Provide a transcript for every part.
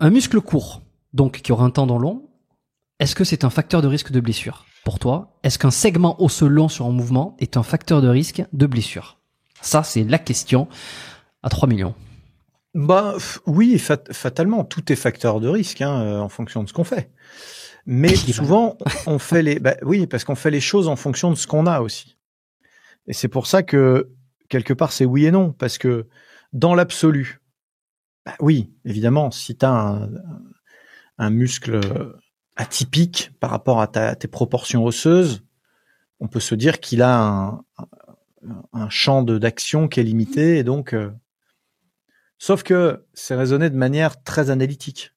Un muscle court, donc qui aura un tendon long, est-ce que c'est un facteur de risque de blessure pour toi? Est-ce qu'un segment osseux long sur un mouvement est un facteur de risque de blessure? Ça, c'est la question à 3 millions. Oui, fatalement, tout est facteur de risque en fonction de ce qu'on fait. Mais souvent, on fait parce qu'on fait les choses en fonction de ce qu'on a aussi. Et c'est pour ça que quelque part, c'est oui et non, parce que dans l'absolu, oui, évidemment, si tu as un muscle atypique par rapport à tes proportions osseuses, on peut se dire qu'il a un champ d'action qui est limité, et donc sauf que c'est raisonné de manière très analytique.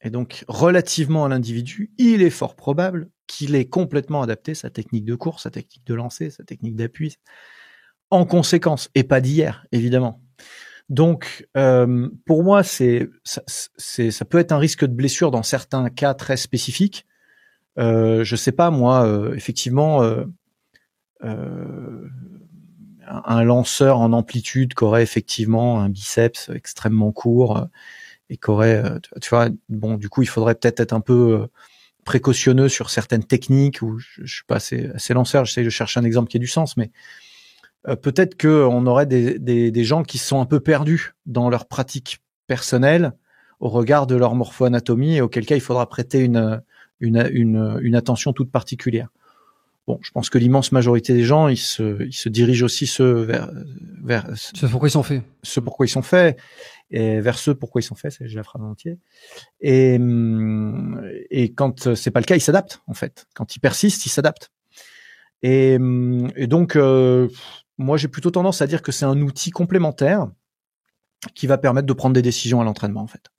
Et donc, relativement à l'individu, il est fort probable qu'il ait complètement adapté sa technique de course, sa technique de lancer, sa technique d'appui, en conséquence, et pas d'hier, évidemment. Donc, pour moi, ça peut être un risque de blessure dans certains cas très spécifiques. Je sais pas, moi, effectivement, un lanceur en amplitude qui aurait effectivement un biceps extrêmement court et qui aurait, tu vois, bon, du coup, il faudrait peut-être être un peu précautionneux sur certaines techniques, ou je suis pas assez lanceur, j'essaie de chercher un exemple qui ait du sens, mais peut-être qu'on aurait des gens qui sont un peu perdus dans leur pratique personnelle au regard de leur morpho-anatomie, et auquel cas il faudra prêter une attention toute particulière. Bon, je pense que l'immense majorité des gens, ils se dirigent aussi vers ce pourquoi ils sont faits. Ce pourquoi ils sont faits, et vers ce pourquoi ils sont faits, j'ai la phrase en entier. Et quand c'est pas le cas, ils s'adaptent, en fait. Quand ils persistent, ils s'adaptent. Et donc, moi, j'ai plutôt tendance à dire que c'est un outil complémentaire qui va permettre de prendre des décisions à l'entraînement, en fait.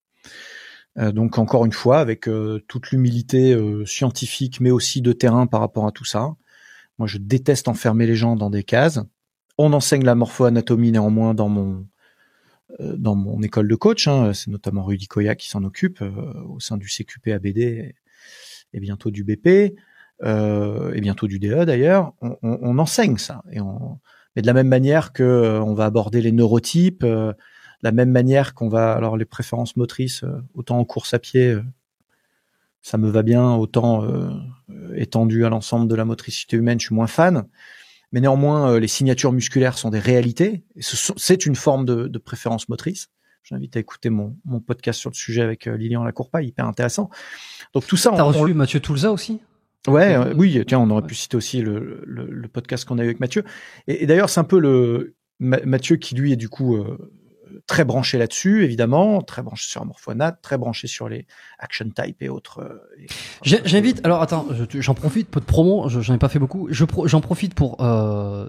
Donc, encore une fois, avec toute l'humilité scientifique, mais aussi de terrain par rapport à tout ça. Moi, je déteste enfermer les gens dans des cases. On enseigne la morpho-anatomie néanmoins dans mon école de coach. C'est notamment Rudy Koya qui s'en occupe au sein du CQP ABD et bientôt du BP et bientôt du DE d'ailleurs. On enseigne ça, mais de la même manière que on va aborder les neurotypes. La même manière qu'on va, alors les préférences motrices, autant en course à pied, ça me va bien, autant étendu à l'ensemble de la motricité humaine, je suis moins fan. Mais néanmoins, les signatures musculaires sont des réalités. C'est une forme de préférence motrice. Je t'invite à écouter mon podcast sur le sujet avec Lilian Lacourpa, hyper intéressant. Donc tout ça. T'as reçu Mathieu Toulza aussi? Ouais, oui. Tiens, on aurait pu citer aussi le podcast qu'on a eu avec Mathieu. Et d'ailleurs, c'est un peu Mathieu qui lui est du coup très branché là-dessus, évidemment, très branché sur Morpho-Anat, très branché sur les action type et autres. J'invite, alors attends, j'en profite, peu de promo, j'en ai pas fait beaucoup, j'en profite pour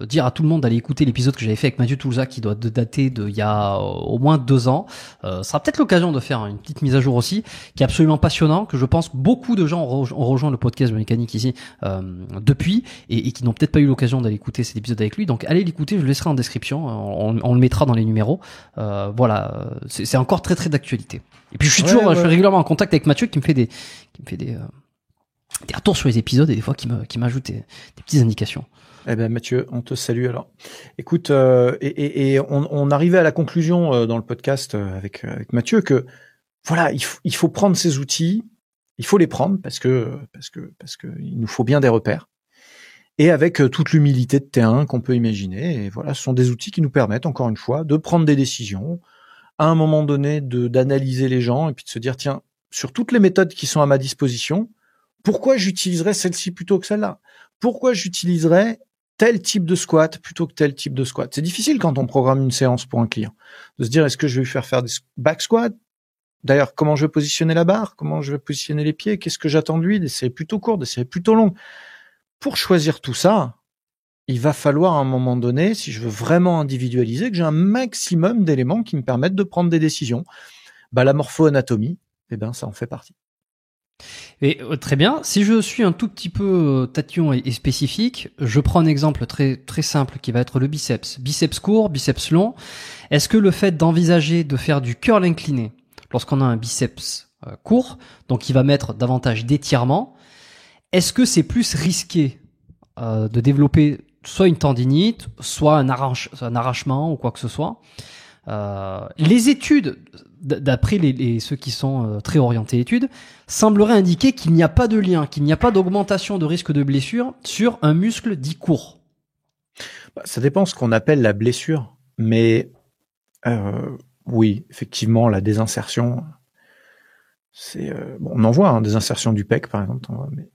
dire à tout le monde d'aller écouter l'épisode que j'avais fait avec Mathieu Toulza, qui doit dater d'il y a au moins 2 ans. Ça sera peut-être l'occasion de faire une petite mise à jour aussi, qui est absolument passionnant, que je pense beaucoup de gens ont rejoint le podcast Mécanique ici depuis, et qui n'ont peut-être pas eu l'occasion d'aller écouter cet épisode avec lui. Donc allez l'écouter, je le laisserai en description, on le mettra dans les numéros. Voilà, c'est encore très très d'actualité. Et puis je suis régulièrement en contact avec Mathieu qui me fait des retours sur les épisodes, et des fois qui m'ajoute des petites indications. Eh ben Mathieu, on te salue alors. Écoute, et on arrivait à la conclusion dans le podcast avec Mathieu que voilà, il faut prendre ces outils, il faut les prendre parce que il nous faut bien des repères. Et avec toute l'humilité de terrain qu'on peut imaginer. Et voilà, ce sont des outils qui nous permettent, encore une fois, de prendre des décisions, à un moment donné, d'analyser les gens, et puis de se dire, tiens, sur toutes les méthodes qui sont à ma disposition, pourquoi j'utiliserais celle-ci plutôt que celle-là? Pourquoi j'utiliserais tel type de squat plutôt que tel type de squat? C'est difficile quand on programme une séance pour un client, de se dire, est-ce que je vais lui faire des back squats? D'ailleurs, comment je vais positionner la barre? Comment je vais positionner les pieds? Qu'est-ce que j'attends de lui? Des séries plutôt courtes, des séries plutôt longues? Pour choisir tout ça, il va falloir à un moment donné, si je veux vraiment individualiser, que j'ai un maximum d'éléments qui me permettent de prendre des décisions. La morpho-anatomie, ça en fait partie. Et très bien. Si je suis un tout petit peu tatillon et spécifique, je prends un exemple très très simple qui va être le biceps. Biceps court, biceps long. Est-ce que le fait d'envisager de faire du curl incliné lorsqu'on a un biceps court, donc il va mettre davantage d'étirement, est-ce que c'est plus risqué de développer soit une tendinite, soit un arrachement ou quoi que ce soit, Les études, d'après ceux qui sont très orientés études, sembleraient indiquer qu'il n'y a pas de lien, qu'il n'y a pas d'augmentation de risque de blessure sur un muscle dit court. Ça dépend ce qu'on appelle la blessure, mais oui, effectivement, la désinsertion, c'est on en voit des insertions du pec par exemple, mais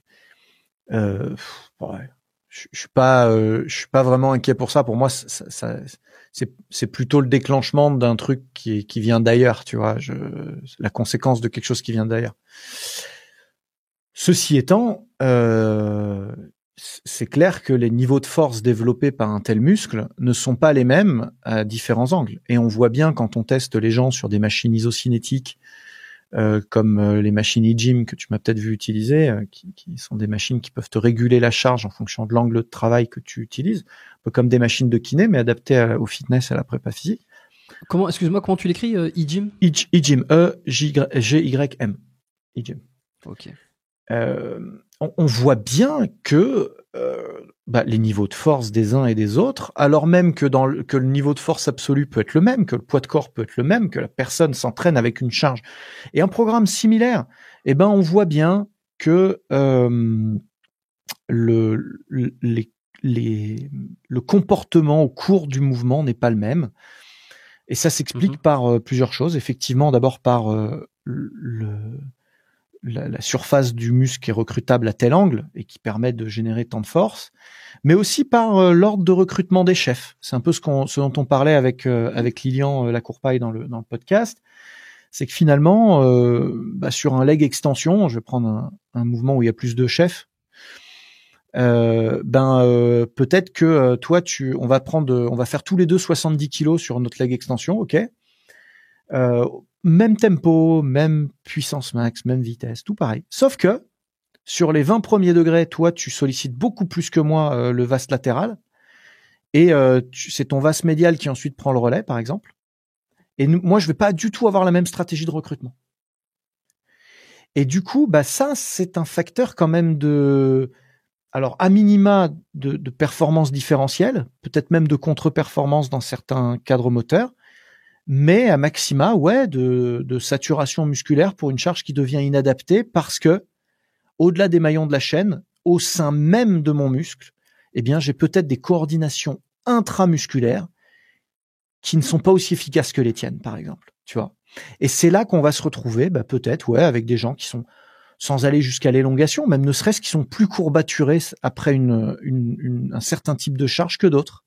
ouais, je suis pas vraiment inquiet pour ça. Pour moi, c'est plutôt le déclenchement d'un truc qui vient d'ailleurs, tu vois, la conséquence de quelque chose qui vient d'ailleurs. Ceci étant, c'est clair que les niveaux de force développés par un tel muscle ne sont pas les mêmes à différents angles. Et on voit bien quand on teste les gens sur des machines isocinétiques, comme les machines e-gym que tu m'as peut-être vu utiliser, qui sont des machines qui peuvent te réguler la charge en fonction de l'angle de travail que tu utilises, un peu comme des machines de kiné, mais adaptées au fitness et à la prépa physique. Excuse-moi, comment tu l'écris, e-gym? E-gym, E-G-Y-M. E-gym. Ok. On voit bien que les niveaux de force des uns et des autres, alors même que que le niveau de force absolu peut être le même, que le poids de corps peut être le même, que la personne s'entraîne avec une charge et un programme similaire, on voit bien que le comportement au cours du mouvement n'est pas le même. Et ça s'explique par plusieurs choses. Effectivement, d'abord par la surface du muscle qui est recrutable à tel angle et qui permet de générer tant de force, mais aussi par l'ordre de recrutement des chefs. C'est un peu ce dont on parlait avec Lilian Lacourpaille dans le podcast. C'est que finalement, sur un leg extension, je vais prendre un mouvement où il y a plus de chefs, peut-être que toi, on va faire tous les deux 70 kilos sur notre leg extension, ok. Même tempo, même puissance max, même vitesse, tout pareil. Sauf que sur les 20 premiers degrés, toi, tu sollicites beaucoup plus que moi le vaste latéral, et c'est ton vaste médial qui ensuite prend le relais, par exemple. Et moi, je vais pas du tout avoir la même stratégie de recrutement. Et du coup, ça, c'est un facteur quand même alors à minima de performance différentielle, peut-être même de contre-performance dans certains cadres moteurs, mais à maxima, de saturation musculaire pour une charge qui devient inadaptée parce que, au-delà des maillons de la chaîne, au sein même de mon muscle, j'ai peut-être des coordinations intramusculaires qui ne sont pas aussi efficaces que les tiennes, par exemple, tu vois. Et c'est là qu'on va se retrouver, peut-être, avec des gens qui sont, sans aller jusqu'à l'élongation, même ne serait-ce qu'ils sont plus courbaturés après un certain type de charge que d'autres.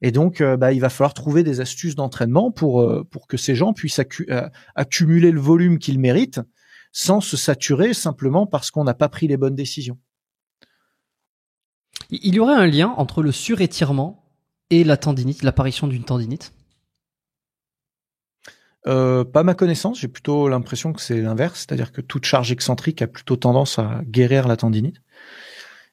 Et donc, il va falloir trouver des astuces d'entraînement pour que ces gens puissent accumuler le volume qu'ils méritent sans se saturer simplement parce qu'on n'a pas pris les bonnes décisions. Il y aurait un lien entre le surétirement et la tendinite, l'apparition d'une tendinite? Pas ma connaissance, j'ai plutôt l'impression que c'est l'inverse, c'est-à-dire que toute charge excentrique a plutôt tendance à guérir la tendinite.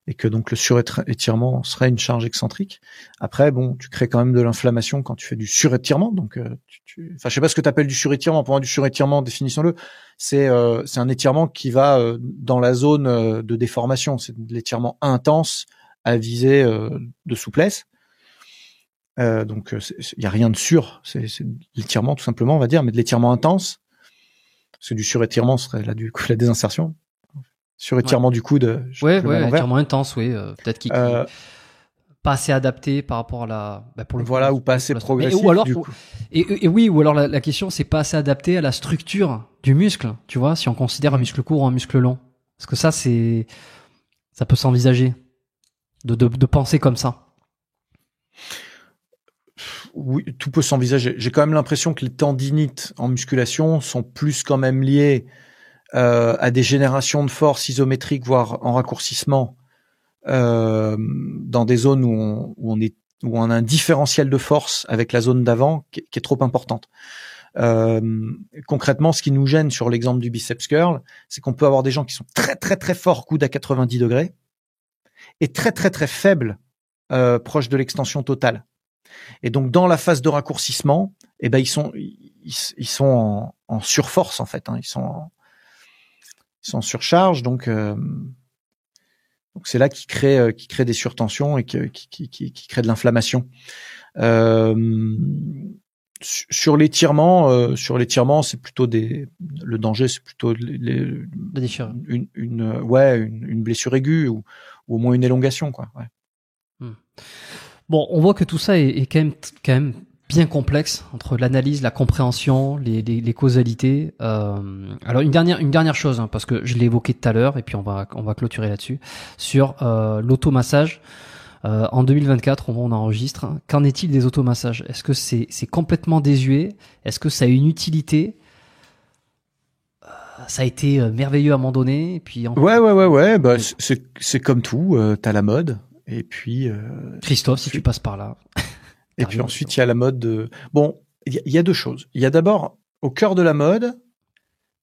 Et que donc le surétirement serait une charge excentrique. Après, tu crées quand même de l'inflammation quand tu fais du surétirement. Donc, je sais pas ce que tu appelles du surétirement. Pour moi, du surétirement, définissons-le, c'est un étirement qui va dans la zone de déformation. C'est de l'étirement intense à visée de souplesse. Donc, il y a rien de sûr. C'est de l'étirement tout simplement, on va dire, mais de l'étirement intense. Parce que du surétirement serait là du coup la désinsertion. Surétirement du coude. Étirement intense, peut-être qu'il pas assez adapté par rapport à la, ou pas assez progressif. Ou alors, ou alors la question, c'est pas assez adapté à la structure du muscle, tu vois, si on considère un muscle court ou un muscle long. Parce que ça peut s'envisager de penser comme ça. Oui, tout peut s'envisager. J'ai quand même l'impression que les tendinites en musculation sont plus quand même liées à des générations de force isométriques, voire en raccourcissement, dans des zones où on a un différentiel de force avec la zone d'avant qui est trop importante. Concrètement, ce qui nous gêne sur l'exemple du biceps curl, c'est qu'on peut avoir des gens qui sont très très très forts coude à 90 degrés et très très très faibles proche de l'extension totale. Et donc dans la phase de raccourcissement, ils sont en surforce en fait, ils sont en surcharge, donc c'est là qui crée des surtensions et qui crée de l'inflammation. Sur l'étirement, c'est plutôt le danger, c'est plutôt La déchirure. une blessure aiguë ou au moins une élongation, quoi. Ouais. Bon, on voit que tout ça est quand même bien complexe entre l'analyse, la compréhension, les causalités. Alors une dernière chose, hein, parce que je l'ai évoqué tout à l'heure et puis on va clôturer là-dessus sur l'automassage. En 2024, on enregistre. Qu'en est-il des automassages? Est-ce que c'est complètement désuet? Est-ce que ça a une utilité? Ça a été merveilleux à un moment donné. Et puis ouais. Bah, c'est comme tout. T'as la mode. Et puis Christophe, si tu passes par là. Et puis ensuite, il y a la mode de... Bon, il y a deux choses. Il y a d'abord, au cœur de la mode,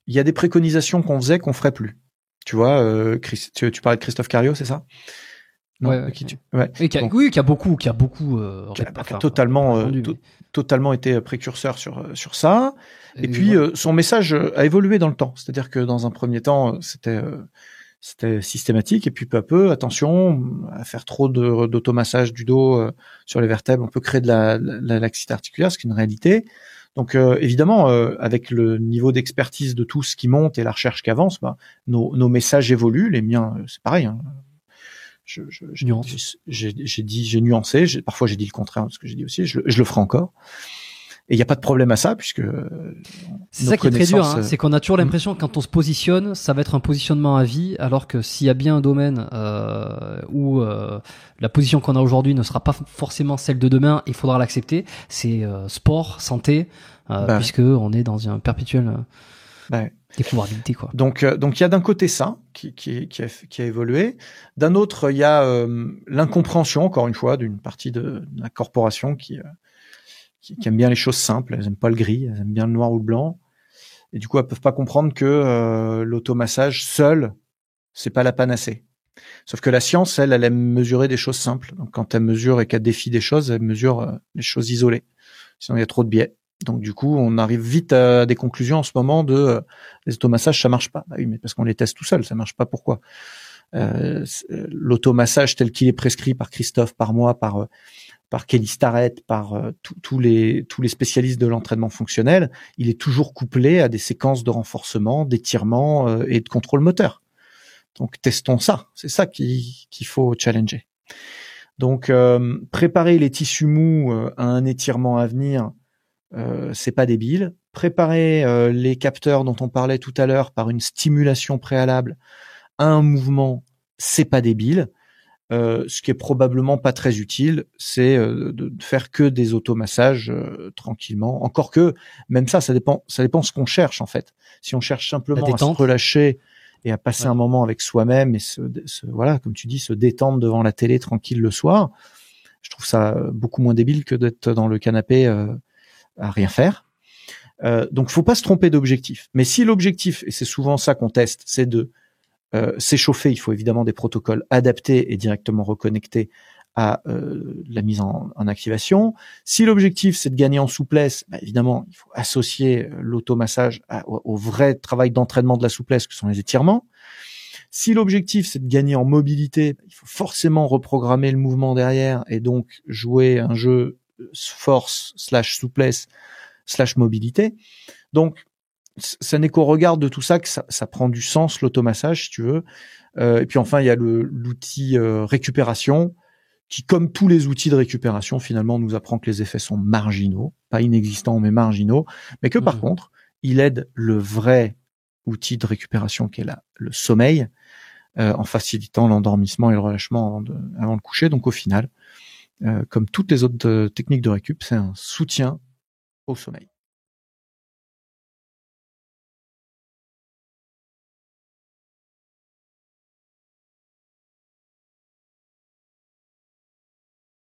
il y a des préconisations qu'on faisait qu'on ferait plus. Tu vois, tu parlais de Christophe Cario, c'est ça? Non, ouais. Oui, qui a beaucoup totalement été précurseur sur ça. Et puis son message a évolué dans le temps. C'est-à-dire que dans un premier temps, c'était systématique, et puis peu à peu, attention à faire trop d'automassage du dos sur les vertèbres, on peut créer de la laxité articulaire, ce qui est une réalité. Donc évidemment, avec le niveau d'expertise de tous qui monte et la recherche qui avance, nos messages évoluent. Les miens, c'est pareil. Hein. J'ai nuancé. Parfois j'ai dit le contraire de ce que j'ai dit aussi. Je le ferai encore. Et il n'y a pas de problème à ça, puisque c'est ça qui est très dur, hein, c'est qu'on a toujours l'impression que quand on se positionne, ça va être un positionnement à vie, alors que s'il y a bien un domaine où la position qu'on a aujourd'hui ne sera pas forcément celle de demain, il faudra l'accepter. C'est sport, santé, puisque on est dans un perpétuel découvrabilité, quoi. Donc il y a d'un côté ça qui a évolué, d'un autre il y a l'incompréhension, encore une fois, d'une partie de la corporation qui aiment bien les choses simples, elles aiment pas le gris, elles aiment bien le noir ou le blanc, et du coup elles peuvent pas comprendre que l'automassage seul, c'est pas la panacée. Sauf que la science, elle aime mesurer des choses simples. Donc quand elle mesure et qu'elle défie des choses, elle mesure les choses isolées. Sinon il y a trop de biais. Donc du coup on arrive vite à des conclusions en ce moment de les automassages ça marche pas. Bah oui, mais parce qu'on les teste tout seul, ça marche pas. Pourquoi? L'automassage tel qu'il est prescrit par Christophe, par moi, par Kelly Starrett, par tous les spécialistes de l'entraînement fonctionnel, il est toujours couplé à des séquences de renforcement, d'étirement et de contrôle moteur. Donc testons ça, c'est ça qu'il faut challenger. Donc préparer les tissus mous à un étirement à venir, c'est pas débile. Préparer les capteurs dont on parlait tout à l'heure par une stimulation préalable à un mouvement, c'est pas débile. Ce qui est probablement pas très utile, c'est de faire que des automassages tranquillement. Encore que, même ça dépend ce qu'on cherche en fait. Si on cherche simplement à se relâcher et à passer un moment avec soi-même et voilà, comme tu dis, se détendre devant la télé tranquille le soir, je trouve ça beaucoup moins débile que d'être dans le canapé à rien faire. Donc, faut pas se tromper d'objectif. Mais si l'objectif, et c'est souvent ça qu'on teste, c'est de s'échauffer, il faut évidemment des protocoles adaptés et directement reconnectés à la mise en activation. Si l'objectif c'est de gagner en souplesse, évidemment il faut associer l'automassage au vrai travail d'entraînement de la souplesse que sont les étirements. Si l'objectif c'est de gagner en mobilité, il faut forcément reprogrammer le mouvement derrière et donc jouer un jeu force / souplesse / mobilité. Donc ça n'est qu'au regard de tout ça que ça prend du sens, l'automassage, si tu veux. Et puis enfin, il y a l'outil récupération, qui, comme tous les outils de récupération, finalement, nous apprend que les effets sont marginaux, pas inexistants, mais marginaux, mais que par contre, il aide le vrai outil de récupération, qui est le sommeil, en facilitant l'endormissement et le relâchement avant le coucher. Donc au final, comme toutes les autres techniques de récup, c'est un soutien au sommeil.